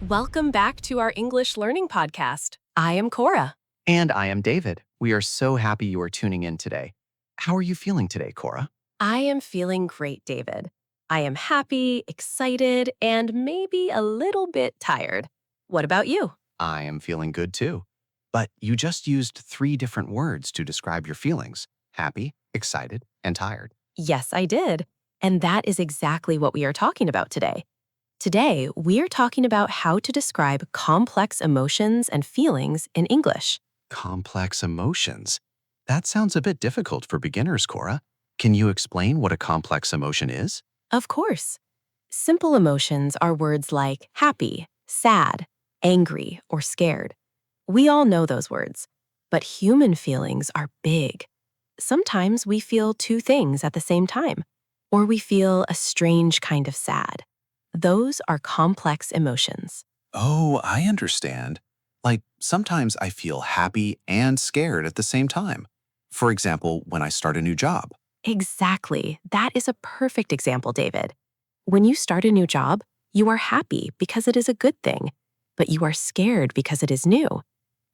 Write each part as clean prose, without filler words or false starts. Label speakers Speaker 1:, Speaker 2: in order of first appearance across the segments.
Speaker 1: Welcome back to our English learning podcast. I am Cora.
Speaker 2: And I am David. We are so happy you are tuning in today. How are you feeling today, Cora?
Speaker 1: I am feeling great, David. I am happy, excited, and maybe a little bit tired. What about you?
Speaker 2: I am feeling good too. But you just used 3 different words to describe your feelings: happy, excited, and tired.
Speaker 1: Yes, I did. And that is exactly what we are talking about today. Today, we are talking about how to describe complex emotions and feelings in English.
Speaker 2: Complex emotions. That sounds a bit difficult for beginners, Cora. Can you explain what a complex emotion is?
Speaker 1: Of course. Simple emotions are words like happy, sad, angry, or scared. We all know those words. But human feelings are big. Sometimes we feel 2 things at the same time, or we feel a strange kind of sad. Those are complex emotions.
Speaker 3: Oh, I understand. Like, sometimes I feel happy and scared at the same time. For example, when I start a new job.
Speaker 1: Exactly. That is a perfect example, David. When you start a new job, you are happy because it is a good thing, but you are scared because it is new.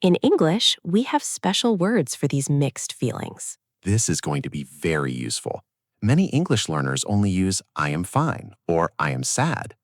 Speaker 1: In English, we have special words for these mixed feelings.
Speaker 3: This is going to be very useful. Many English learners only use I am fine or I am sad.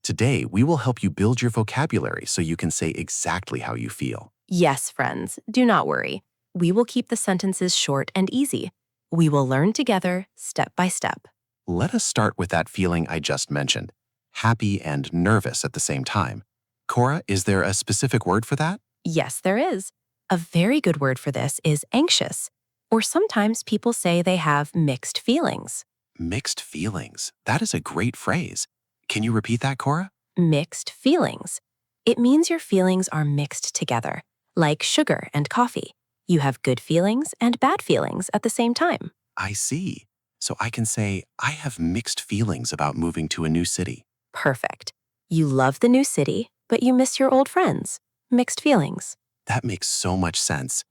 Speaker 3: Today, we will help you build your vocabulary so you can say exactly how you feel.
Speaker 1: Yes, friends, do not worry. We will keep the sentences short and easy. We will learn together, step by step.
Speaker 3: Let us start with that feeling I just mentioned, happy and nervous at the same time. Cora, is there a specific word for that?
Speaker 1: Yes, there is. A very good word for this is anxious, or sometimes people say they have mixed feelings.
Speaker 3: Mixed feelings. That is a great phrase. Can you repeat that, Cora?
Speaker 1: Mixed feelings. It means your feelings are mixed together, like sugar and coffee. You have good feelings and bad feelings at the same time.
Speaker 3: I see. So I can say, I have mixed feelings about moving to a new city.
Speaker 1: Perfect. You love the new city, but you miss your old friends. Mixed feelings.
Speaker 3: That makes so much sense.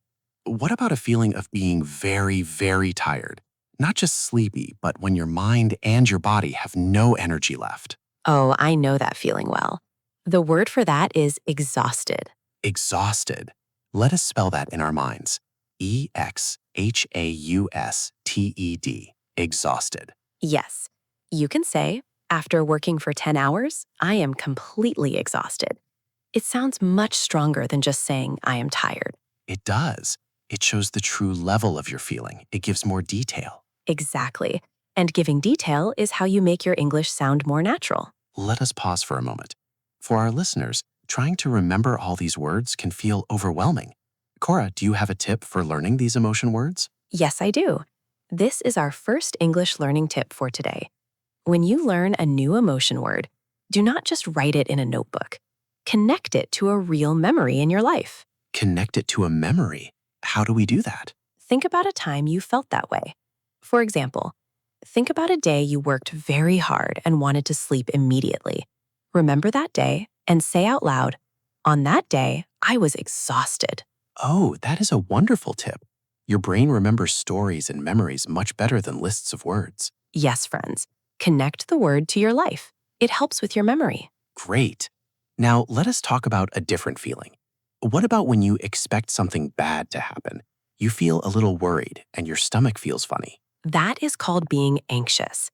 Speaker 3: What about a feeling of being very, very tired? Not just sleepy, but when your mind and your body have no energy left.
Speaker 1: Oh, I know that feeling well. The word for that is exhausted.
Speaker 3: Exhausted. Let us spell that in our minds. E-X-H-A-U-S-T-E-D. Exhausted.
Speaker 1: Yes. You can say, after working for 10 hours, I am completely exhausted. It sounds much stronger than just saying I am tired.
Speaker 3: It does. It shows the true level of your feeling. It gives more detail.
Speaker 1: Exactly. And giving detail is how you make your English sound more natural.
Speaker 3: Let us pause for a moment. For our listeners, trying to remember all these words can feel overwhelming. Cora, do you have a tip for learning these emotion words?
Speaker 1: Yes, I do. This is our first English learning tip for today. When you learn a new emotion word, do not just write it in a notebook. Connect it to a real memory in your life.
Speaker 3: Connect it to a memory. How do we do that?
Speaker 1: Think about a time you felt that way. For example, think about a day you worked very hard and wanted to sleep immediately. Remember that day and say out loud, "On that day, I was exhausted."
Speaker 3: Oh, that is a wonderful tip. Your brain remembers stories and memories much better than lists of words.
Speaker 1: Yes, friends, connect the word to your life. It helps with your memory.
Speaker 3: Great. Now, let us talk about a different feeling. What about when you expect something bad to happen? You feel a little worried and your stomach feels funny.
Speaker 1: That is called being anxious.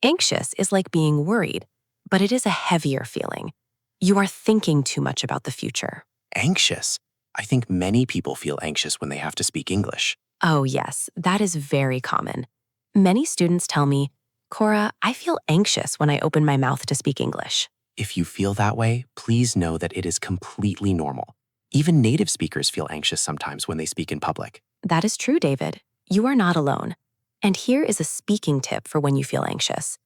Speaker 1: Anxious is like being worried, but it is a heavier feeling. You are thinking too much about the future.
Speaker 3: Anxious. I think many people feel anxious when they have to speak English.
Speaker 1: Oh, yes, that is very common. Many students tell me, "Cora, I feel anxious when I open my mouth to speak English."
Speaker 3: If you feel that way, please know that it is completely normal. Even native speakers feel anxious sometimes when they speak in public.
Speaker 1: That is true, David. You are not alone. And here is a speaking tip for when you feel anxious.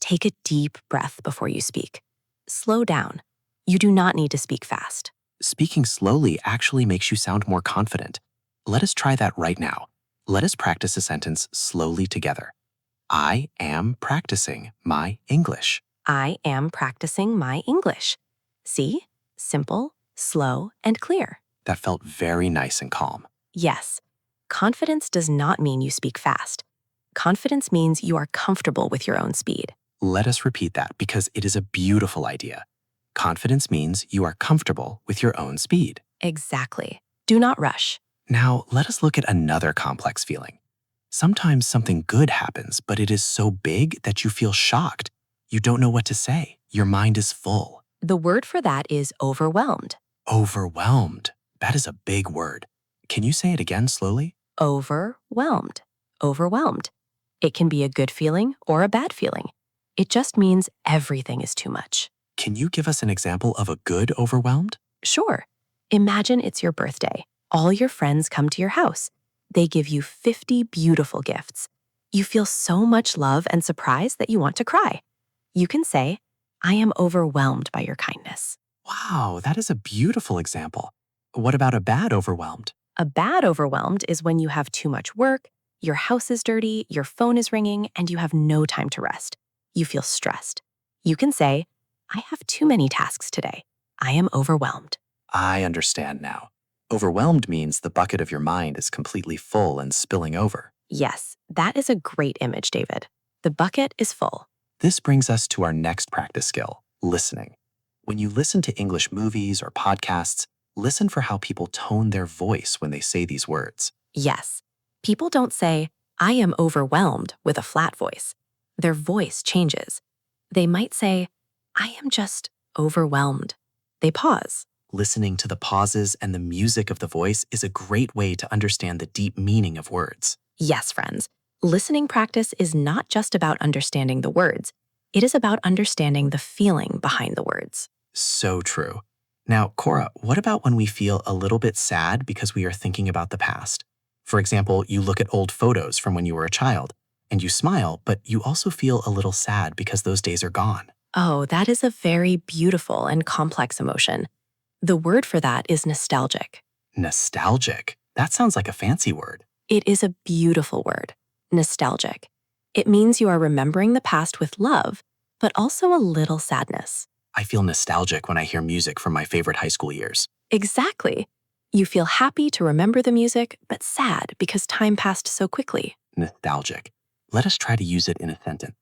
Speaker 1: Take a deep breath before you speak. Slow down. You do not need to speak fast.
Speaker 3: Speaking slowly actually makes you sound more confident. Let us try that right now. Let us practice a sentence slowly together. I am practicing my English.
Speaker 1: I am practicing my English. See? Simple, slow, and clear.
Speaker 3: That felt very nice and calm.
Speaker 1: Yes. Confidence does not mean you speak fast. Confidence means you are comfortable with your own speed.
Speaker 3: Let us repeat that because it is a beautiful idea. Confidence means you are comfortable with your own speed.
Speaker 1: Exactly. Do not rush.
Speaker 3: Now, let us look at another complex feeling. Sometimes something good happens, but it is so big that you feel shocked. You don't know what to say. Your mind is full.
Speaker 1: The word for that is overwhelmed.
Speaker 3: Overwhelmed. That is a big word. Can you say it again slowly?
Speaker 1: Overwhelmed. Overwhelmed. It can be a good feeling or a bad feeling. It just means everything is too much.
Speaker 3: Can you give us an example of a good overwhelmed?
Speaker 1: Sure. Imagine it's your birthday. All your friends come to your house. They give you 50 beautiful gifts. You feel so much love and surprise that you want to cry. You can say, I am overwhelmed by your kindness.
Speaker 3: Wow, that is a beautiful example. What about a bad overwhelmed?
Speaker 1: A bad overwhelmed is when you have too much work, your house is dirty, your phone is ringing, and you have no time to rest. You feel stressed. You can say, I have too many tasks today. I am overwhelmed.
Speaker 3: I understand now. Overwhelmed means the bucket of your mind is completely full and spilling over.
Speaker 1: Yes, that is a great image, David. The bucket is full.
Speaker 3: This brings us to our next practice skill, listening. When you listen to English movies or podcasts, listen for how people tone their voice when they say these words.
Speaker 1: Yes, people don't say, I am overwhelmed with a flat voice. Their voice changes. They might say, I am just overwhelmed. They pause.
Speaker 3: Listening to the pauses and the music of the voice is a great way to understand the deep meaning of words.
Speaker 1: Yes, friends, listening practice is not just about understanding the words. It is about understanding the feeling behind the words.
Speaker 3: So true. Now, Cora, what about when we feel a little bit sad because we are thinking about the past? For example, you look at old photos from when you were a child and you smile, but you also feel a little sad because those days are gone.
Speaker 1: Oh, that is a very beautiful and complex emotion. The word for that is nostalgic.
Speaker 3: Nostalgic. That sounds like a fancy word.
Speaker 1: It is a beautiful word, nostalgic. It means you are remembering the past with love, but also a little sadness.
Speaker 3: I feel nostalgic when I hear music from my favorite high school years.
Speaker 1: Exactly. You feel happy to remember the music, but sad because time passed so quickly.
Speaker 3: Nostalgic. Let us try to use it in a sentence.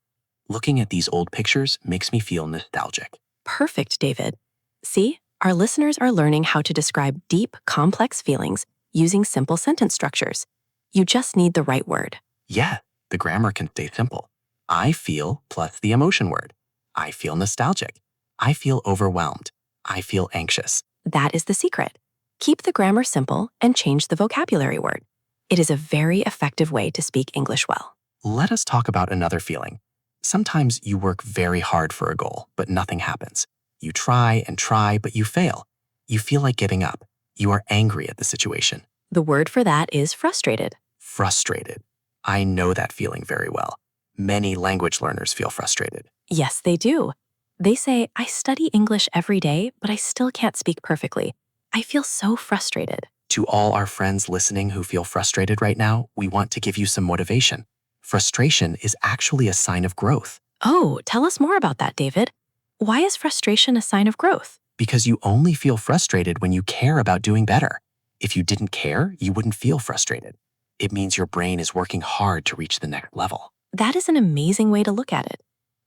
Speaker 3: Looking at these old pictures makes me feel nostalgic.
Speaker 1: Perfect, David. See, our listeners are learning how to describe deep, complex feelings using simple sentence structures. You just need the right word.
Speaker 3: Yeah, the grammar can stay simple. I feel plus the emotion word. I feel nostalgic. I feel overwhelmed. I feel anxious.
Speaker 1: That is the secret. Keep the grammar simple and change the vocabulary word. It is a very effective way to speak English well.
Speaker 3: Let us talk about another feeling. Sometimes you work very hard for a goal, but nothing happens. You try and try, but you fail. You feel like giving up. You are angry at the situation.
Speaker 1: The word for that is frustrated.
Speaker 3: Frustrated. I know that feeling very well. Many language learners feel frustrated.
Speaker 1: Yes, they do. They say, I study English every day, but I still can't speak perfectly. I feel so frustrated.
Speaker 3: To all our friends listening who feel frustrated right now, we want to give you some motivation. Frustration is actually a sign of growth.
Speaker 1: Oh, tell us more about that, David. Why is frustration a sign of growth?
Speaker 3: Because you only feel frustrated when you care about doing better. If you didn't care, you wouldn't feel frustrated. It means your brain is working hard to reach the next level.
Speaker 1: That is an amazing way to look at it.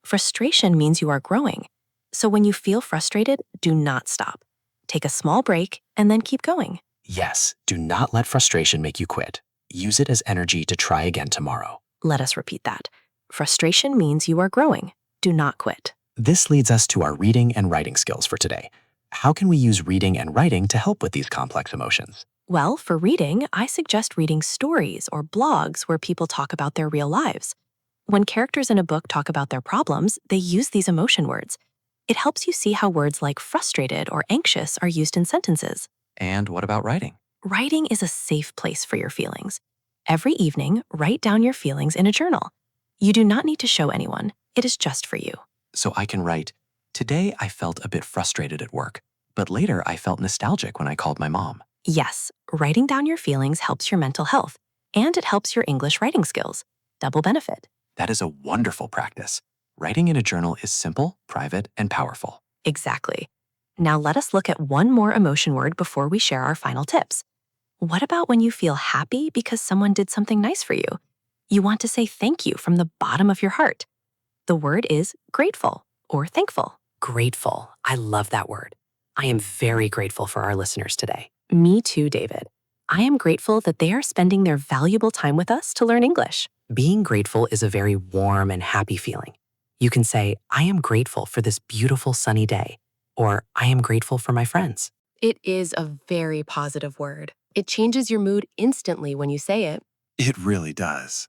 Speaker 1: Frustration means you are growing. So when you feel frustrated, do not stop. Take a small break and then keep going.
Speaker 3: Yes, do not let frustration make you quit. Use it as energy to try again tomorrow.
Speaker 1: Let us repeat that. Frustration means you are growing. Do not quit.
Speaker 3: This leads us to our reading and writing skills for today. How can we use reading and writing to help with these complex emotions?
Speaker 1: Well, for reading, I suggest reading stories or blogs where people talk about their real lives. When characters in a book talk about their problems, they use these emotion words. It helps you see how words like frustrated or anxious are used in sentences.
Speaker 2: And what about writing?
Speaker 1: Writing is a safe place for your feelings. Every evening, write down your feelings in a journal. You do not need to show anyone. It is just for you.
Speaker 2: So I can write, today I felt a bit frustrated at work, but later I felt nostalgic when I called my mom.
Speaker 1: Yes, writing down your feelings helps your mental health, and it helps your English writing skills. Double benefit.
Speaker 2: That is a wonderful practice. Writing in a journal is simple, private, and powerful.
Speaker 1: Exactly. Now let us look at one more emotion word before we share our final tips. What about when you feel happy because someone did something nice for you? You want to say thank you from the bottom of your heart. The word is grateful or thankful.
Speaker 4: Grateful. I love that word. I am very grateful for our listeners today.
Speaker 1: Me too, David. I am grateful that they are spending their valuable time with us to learn English.
Speaker 4: Being grateful is a very warm and happy feeling. You can say, I am grateful for this beautiful sunny day, or I am grateful for my friends.
Speaker 1: It is a very positive word. It changes your mood instantly when you say it.
Speaker 3: It really does.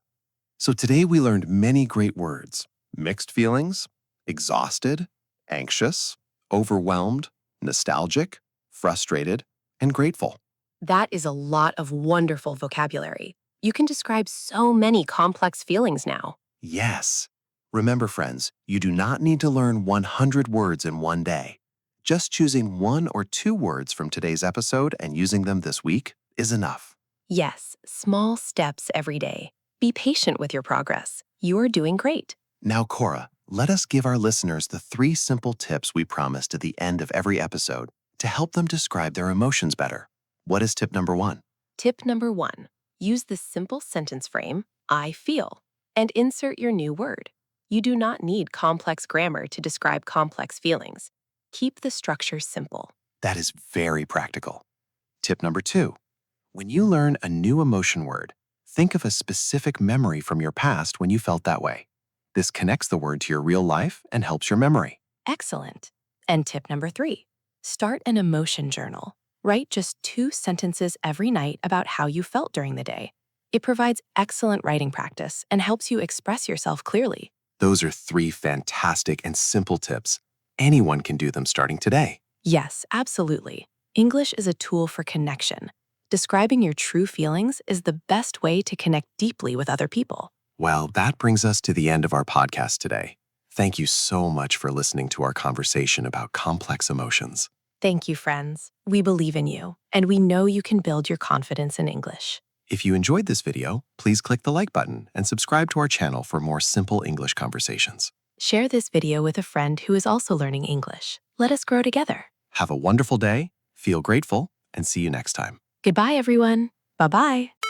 Speaker 3: So today we learned many great words: mixed feelings, exhausted, anxious, overwhelmed, nostalgic, frustrated, and grateful.
Speaker 1: That is a lot of wonderful vocabulary. You can describe so many complex feelings now.
Speaker 3: Yes. Remember, friends, you do not need to learn 100 words in one day. Just choosing 1 or 2 words from today's episode and using them this week is enough.
Speaker 1: Yes, small steps every day. Be patient with your progress. You are doing great.
Speaker 3: Now, Cora, let us give our listeners the 3 simple tips we promised at the end of every episode to help them describe their emotions better. What is tip number 1?
Speaker 1: Tip number 1. Use the simple sentence frame, I feel, and insert your new word. You do not need complex grammar to describe complex feelings. Keep the structure simple.
Speaker 3: That is very practical. Tip number 2. When you learn a new emotion word, think of a specific memory from your past when you felt that way. This connects the word to your real life and helps your memory.
Speaker 1: Excellent. And tip number 3. Start an emotion journal. Write just 2 sentences every night about how you felt during the day. It provides excellent writing practice and helps you express yourself clearly.
Speaker 3: Those are 3 fantastic and simple tips. Anyone can do them starting today.
Speaker 1: Yes, absolutely. English is a tool for connection. Describing your true feelings is the best way to connect deeply with other people.
Speaker 3: Well, that brings us to the end of our podcast today. Thank you so much for listening to our conversation about complex emotions.
Speaker 1: Thank you, friends. We believe in you, and we know you can build your confidence in English.
Speaker 3: If you enjoyed this video, please click the like button and subscribe to our channel for more simple English conversations.
Speaker 1: Share this video with a friend who is also learning English. Let us grow together.
Speaker 3: Have a wonderful day, feel grateful, and see you next time.
Speaker 1: Goodbye, everyone. Bye-bye.